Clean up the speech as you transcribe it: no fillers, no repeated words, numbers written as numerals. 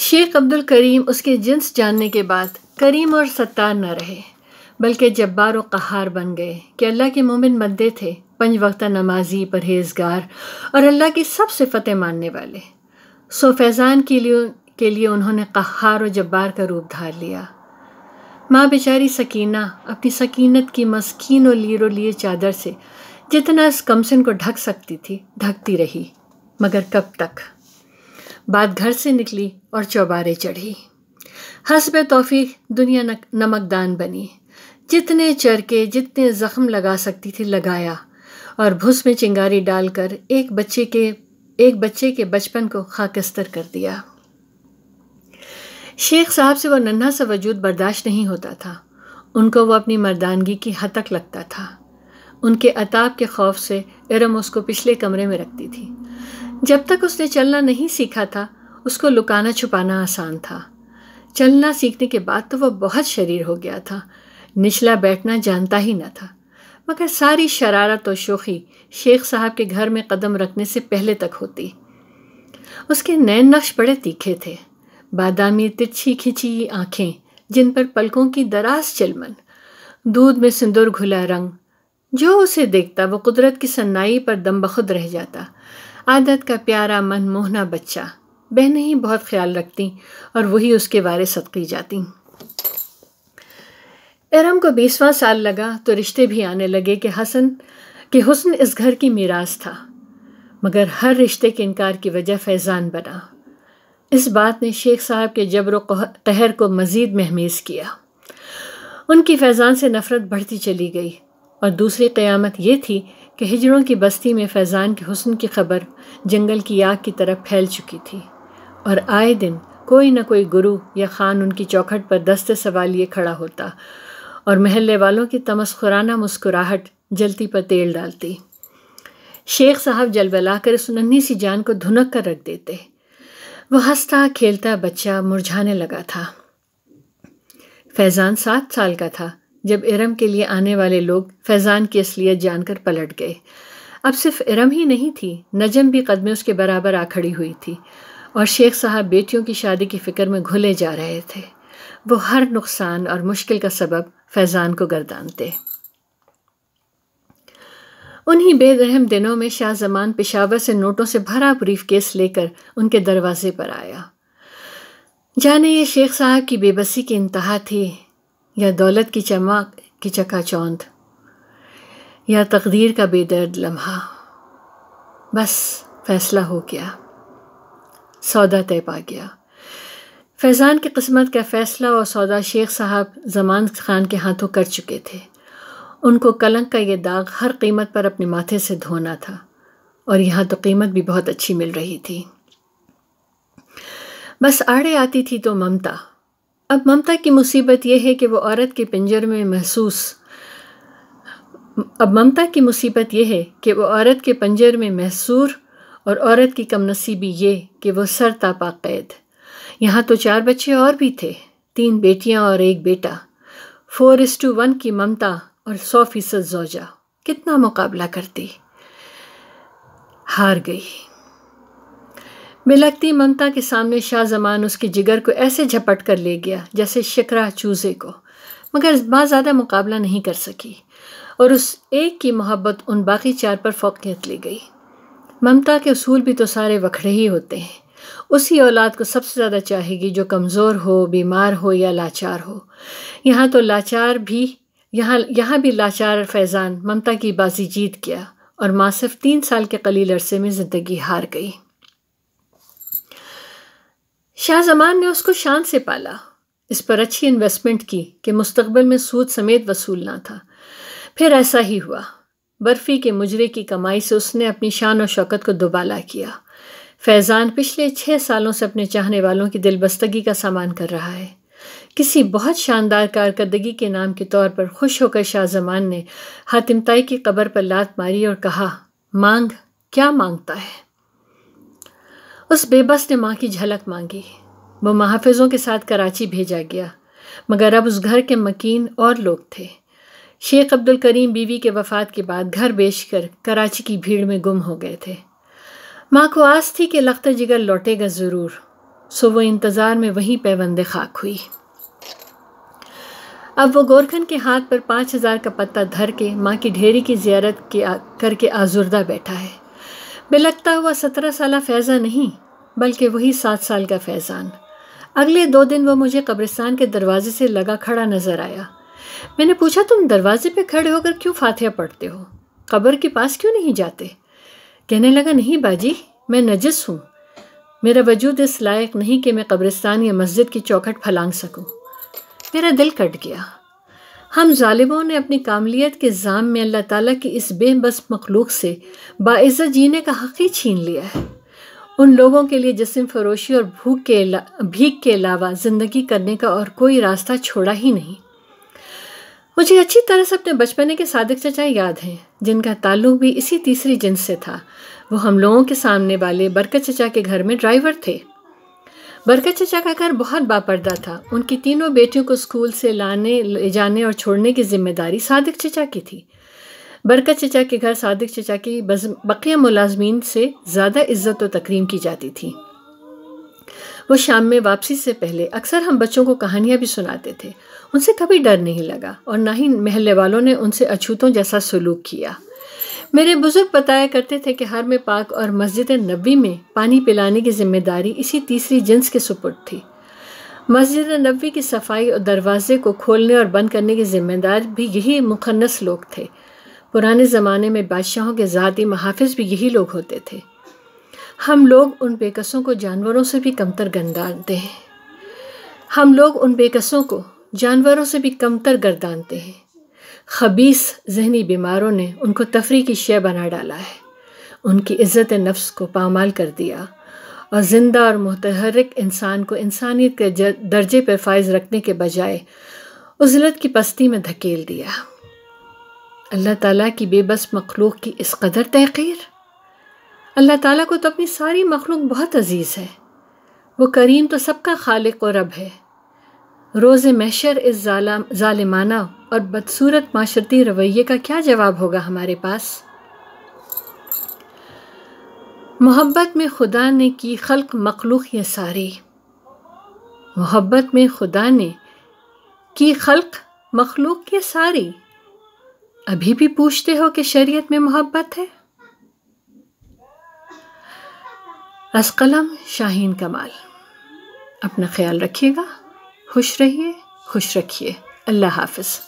شیخ عبد الکریم اس کے جنس جاننے کے بعد کریم اور ستار نہ رہے، بلکہ جبار و قہار بن گئے کہ اللہ کے مومن بندے تھے، 5 وقتہ نمازی، پرہیزگار اور اللہ کی سب صفتیں ماننے والے۔ سو فیضان کے لیے انہوں نے قہار و جبار کا روپ دھار لیا۔ ماں بیچاری سکینہ اپنی سکینت کی مسکین و لیرو لیے چادر سے جتنا اس کمسن کو ڈھک سکتی تھی ڈھکتی رہی، مگر کب تک؟ بات گھر سے نکلی اور چوبارے چڑھی۔ حسب توفیق دنیا نمکدان بنی، جتنے چرکے جتنے زخم لگا سکتی تھی لگایا، اور بھس میں چنگاری ڈال کر ایک بچے کے بچپن کو خاکستر کر دیا۔ شیخ صاحب سے وہ ننھا سا وجود برداشت نہیں ہوتا تھا، ان کو وہ اپنی مردانگی کی حد تک لگتا تھا۔ ان کے عتاب کے خوف سے ارم اس کو پچھلے کمرے میں رکھتی تھی۔ جب تک اس نے چلنا نہیں سیکھا تھا اس کو لکانا چھپانا آسان تھا، چلنا سیکھنے کے بعد تو وہ بہت شریر ہو گیا تھا، نچلا بیٹھنا جانتا ہی نہ تھا، مگر ساری شرارت و شوخی شیخ صاحب کے گھر میں قدم رکھنے سے پہلے تک ہوتی۔ اس کے نین نقش بڑے تیکھے تھے، بادامی ترچھی کھچی آنکھیں جن پر پلکوں کی دراز چلمن، دودھ میں سندور گھلا رنگ، جو اسے دیکھتا وہ قدرت کی صنائی پر دم بخود رہ جاتا۔ عادت کا پیارا من موہنا بچہ، بہنیں ہی بہت خیال رکھتی اور وہی اس کے وارث صدقی جاتی۔ ارم کو 20واں سال لگا تو رشتے بھی آنے لگے کہ حسن اس گھر کی میراث تھا، مگر ہر رشتے کے انکار کی وجہ فیضان بنا۔ اس بات نے شیخ صاحب کے جبر و قہر کو مزید مہمیز کیا۔ ان کی فیضان سے نفرت بڑھتی چلی گئی، اور دوسری قیامت یہ تھی کہ ہجڑوں کی بستی میں فیضان کے حسن کی خبر جنگل کی آگ کی طرح پھیل چکی تھی، اور آئے دن کوئی نہ کوئی گرو یا خان ان کی چوکھٹ پر دست سوال لیے کھڑا ہوتا اور محلے والوں کی تمسخرانہ مسکراہٹ جلتی پر تیل ڈالتی۔ شیخ صاحب جلبلا کر اس ننھی سی جان کو دھنک کر رکھ دیتے۔ وہ ہنستا کھیلتا بچہ مرجھانے لگا تھا۔ فیضان 7 سال کا تھا جب ارم کے لیے آنے والے لوگ فیضان کی اصلیت جان کر پلٹ گئے۔ اب صرف ارم ہی نہیں تھی، نجم بھی قد میں اس کے برابر آ کھڑی ہوئی تھی، اور شیخ صاحب بیٹیوں کی شادی کی فکر میں گھلے جا رہے تھے۔ وہ ہر نقصان اور مشکل کا سبب فیضان کو گردانتے۔ انہی بے رحم دنوں میں شاہ زمان پشاور سے نوٹوں سے بھرا بریف کیس لے کر ان کے دروازے پر آیا۔ جانے یہ شیخ صاحب کی بے بسی کی انتہا تھی، یا دولت کی چمک کی چکا چوند، یا تقدیر کا بے درد لمحہ۔ بس فیصلہ ہو گیا، سودا طے پا گیا۔ فیضان کی قسمت کا فیصلہ اور سودا شیخ صاحب زمان خان کے ہاتھوں کر چکے تھے۔ ان کو کلنک کا یہ داغ ہر قیمت پر اپنے ماتھے سے دھونا تھا، اور یہاں تو قیمت بھی بہت اچھی مل رہی تھی۔ بس آڑے آتی تھی تو ممتا۔ اب ممتا کی مصیبت یہ ہے کہ وہ عورت کے پنجر میں محصور، اور عورت کی کم نصیبی یہ کہ وہ سر تاپا قید۔ یہاں تو 4 بچے اور بھی تھے، 3 بیٹیاں اور 1 بیٹا، 4:1 کی ممتا اور 100% زوجہ، کتنا مقابلہ کرتی؟ ہار گئی۔ بلکتی ممتا کے سامنے شاہ زمان اس کے جگر کو ایسے جھپٹ کر لے گیا جیسے شکرا چوزے کو، مگر ماں زیادہ مقابلہ نہیں کر سکی، اور اس ایک کی محبت ان باقی 4 پر فوقیت لے گئی۔ ممتا کے اصول بھی تو سارے وکھڑے ہی ہوتے ہیں، اسی اولاد کو سب سے زیادہ چاہے گی جو کمزور ہو، بیمار ہو یا لاچار ہو۔ یہاں بھی لاچار فیضان ممتا کی بازی جیت گیا، اور ماں صرف 3 سال کے قلیل عرصے میں زندگی ہار گئی۔ شاہ زمان نے اس کو شان سے پالا، اس پر اچھی انویسٹمنٹ کی کہ مستقبل میں سود سمیت وصولنا تھا۔ پھر ایسا ہی ہوا، برفی کے مجرے کی کمائی سے اس نے اپنی شان و شوکت کو دوبالا کیا۔ فیضان پچھلے 6 سالوں سے اپنے چاہنے والوں کی دل بستگی کا سامان کر رہا ہے۔ کسی بہت شاندار کارکردگی کے نام کے طور پر خوش ہو کر شاہ زمان نے حاتم طائی کی قبر پر لات ماری اور کہا، مانگ، کیا مانگتا ہے؟ اس بے بس نے ماں کی جھلک مانگی۔ وہ محافظوں کے ساتھ کراچی بھیجا گیا، مگر اب اس گھر کے مکین اور لوگ تھے۔ شیخ عبد الکریم بیوی کے وفات کے بعد گھر بیچ کر کراچی کی بھیڑ میں گم ہو گئے تھے۔ ماں کو آس تھی کہ لخت جگر لوٹے گا ضرور، سو وہ انتظار میں وہیں پیوند خاک ہوئی۔ اب وہ گورکھن کے ہاتھ پر 5000 کا پتہ دھر کے ماں کی ڈھیری کی زیارت کر کے آزردہ بیٹھا ہے۔ بلکتا ہوا 17 سالہ فیضہ نہیں بلکہ وہی 7 سال کا فیضان۔ اگلے 2 دن وہ مجھے قبرستان کے دروازے سے لگا کھڑا نظر آیا۔ میں نے پوچھا تم دروازے پہ کھڑے ہو کر کیوں فاتحہ پڑھتے ہو؟ قبر کے پاس کیوں نہیں جاتے؟ کہنے لگا نہیں باجی، میں نجس ہوں، میرا وجود اس لائق نہیں کہ میں قبرستان یا مسجد کی چوکھٹ پھلانگ سکوں۔ میرا دل کٹ گیا۔ ہم ظالموں نے اپنی کاملیت کے زام میں اللہ تعالیٰ کی اس بے بس مخلوق سے باعزت جینے کا حق ہی چھین لیا ہے۔ ان لوگوں کے لیے جسم فروشی اور بھیک کے علاوہ زندگی کرنے کا اور کوئی راستہ چھوڑا ہی نہیں۔ مجھے اچھی طرح سے اپنے بچپنے کے صادق چچا یاد ہیں، جن کا تعلق بھی اسی تیسری جنس سے تھا۔ وہ ہم لوگوں کے سامنے والے برکت چچا کے گھر میں ڈرائیور تھے۔ برکت چچا کا گھر بہت باپردہ تھا۔ ان کی تینوں بیٹیوں کو اسکول سے لے جانے اور چھوڑنے کی ذمہ داری صادق چچا کی تھی۔ برکت چچا کے گھر صادق چچا کی بقیہ ملازمین سے زیادہ عزت و تکریم کی جاتی تھی۔ وہ شام میں واپسی سے پہلے اکثر ہم بچوں کو کہانیاں بھی سناتے تھے۔ ان سے کبھی ڈر نہیں لگا اور نہ ہی محلے والوں نے ان سے اچھوتوں جیسا سلوک کیا۔ میرے بزرگ بتایا کرتے تھے کہ حرم پاک اور مسجد نبوی میں پانی پلانے کی ذمہ داری اسی تیسری جنس کے سپرد تھی۔ مسجد نبوی کی صفائی اور دروازے کو کھولنے اور بند کرنے کی ذمہ دار بھی یہی مخنث لوگ تھے۔ پرانے زمانے میں بادشاہوں کے ذاتی محافظ بھی یہی لوگ ہوتے تھے۔ ہم لوگ ان بے کسوں کو جانوروں سے بھی کمتر گردانتے ہیں۔ خبیث ذہنی بیماروں نے ان کو تفریح کی شے بنا ڈالا ہے، ان کی عزت نفس کو پامال کر دیا اور زندہ اور متحرک انسان کو انسانیت کے درجے پر فائز رکھنے کے بجائے عزلت کی پستی میں دھکیل دیا۔ اللہ تعالیٰ کی بے بس مخلوق کی اس قدر تحقیر۔ اللہ تعالیٰ کو تو اپنی ساری مخلوق بہت عزیز ہے۔ وہ کریم تو سب کا خالق و رب ہے۔ روز محشر اس ظالمانہ اور بدصورت معاشرتی رویے کا کیا جواب ہوگا ہمارے پاس؟ محبت میں خدا نے کی خلق مخلوق یہ ساری، محبت میں خدا نے کی خلق مخلوق یہ ساری، ابھی بھی پوچھتے ہو کہ شریعت میں محبت ہے؟ از قلم شاہین کمال۔ اپنا خیال رکھیے گا، خوش رہیے، خوش رکھیے۔ اللہ حافظ۔